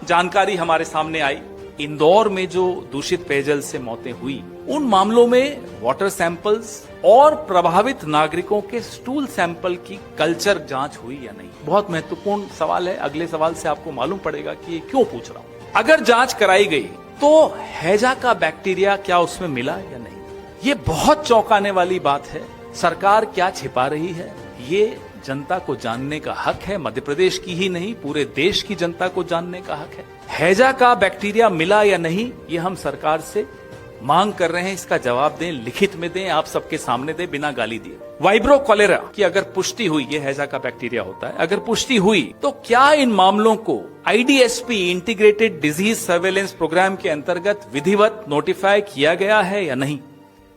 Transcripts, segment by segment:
जानकारी हमारे सामने आई, इंदौर में जो दूषित पेयजल से मौतें हुई, उन मामलों में वाटर सैंपल्स और प्रभावित नागरिकों के स्टूल सैंपल की कल्चर जांच हुई या नहीं। बहुत महत्वपूर्ण सवाल है। अगले सवाल से आपको मालूम पड़ेगा कि ये क्यों पूछ रहा हूं। अगर जांच कराई गई तो हैजा का बैक्टीरिया क्या उसमें मिला या नहीं, ये बहुत चौंकाने वाली बात है। सरकार क्या छिपा रही है, ये जनता को जानने का हक है। मध्य प्रदेश की ही नहीं, पूरे देश की जनता को जानने का हक है। हैजा का बैक्टीरिया मिला या नहीं, ये हम सरकार से मांग कर रहे हैं। इसका जवाब दें, लिखित में दें, आप सबके सामने दें, बिना गाली दिए। वाइब्रो कॉलेरा की अगर पुष्टि हुई, ये हैजा का बैक्टीरिया होता है, अगर पुष्टि हुई तो क्या इन मामलों को IDSP integrated disease surveillance programme के अंतर्गत विधिवत नोटिफाई किया गया है या नहीं?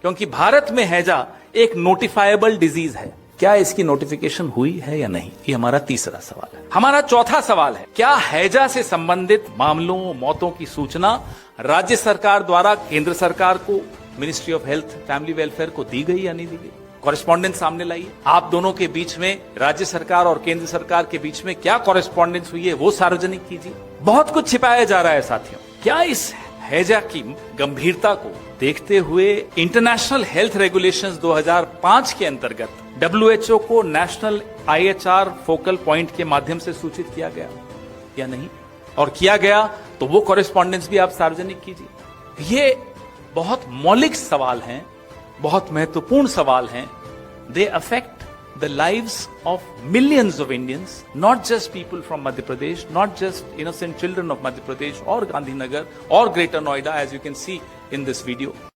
क्योंकि भारत में हैजा एक नोटिफाइबल डिजीज है। क्या इसकी नोटिफिकेशन हुई है या नहीं, ये हमारा तीसरा सवाल है। हमारा चौथा सवाल है, क्या हैजा से संबंधित मामलों, मौतों की सूचना राज्य सरकार द्वारा केंद्र सरकार को, ministry of health family welfare को दी गई या नहीं दी गई? कॉरेस्पॉन्डेंस सामने लाइए। आप दोनों के बीच में, राज्य सरकार और केंद्र सरकार के बीच में क्या कॉरेस्पॉन्डेंस हुई है, वो सार्वजनिक कीजिए। बहुत कुछ छिपाया जा रहा है साथियों। क्या इस हैजा की गंभीरता को देखते हुए इंटरनेशनल हेल्थ रेगुलेशंस 2005 के अंतर्गत WHO को नेशनल IHR फोकल पॉइंट के माध्यम से सूचित किया गया या नहीं? और किया गया तो वो कॉरेस्पॉन्डेंस भी आप सार्वजनिक कीजिए। ये बहुत मौलिक सवाल हैं, बहुत महत्वपूर्ण सवाल हैं। They affect the lives of millions of Indians, not just people from Madhya Pradesh, not just innocent children of Madhya Pradesh or Gandhinagar or Greater Noida, as you can see in this video.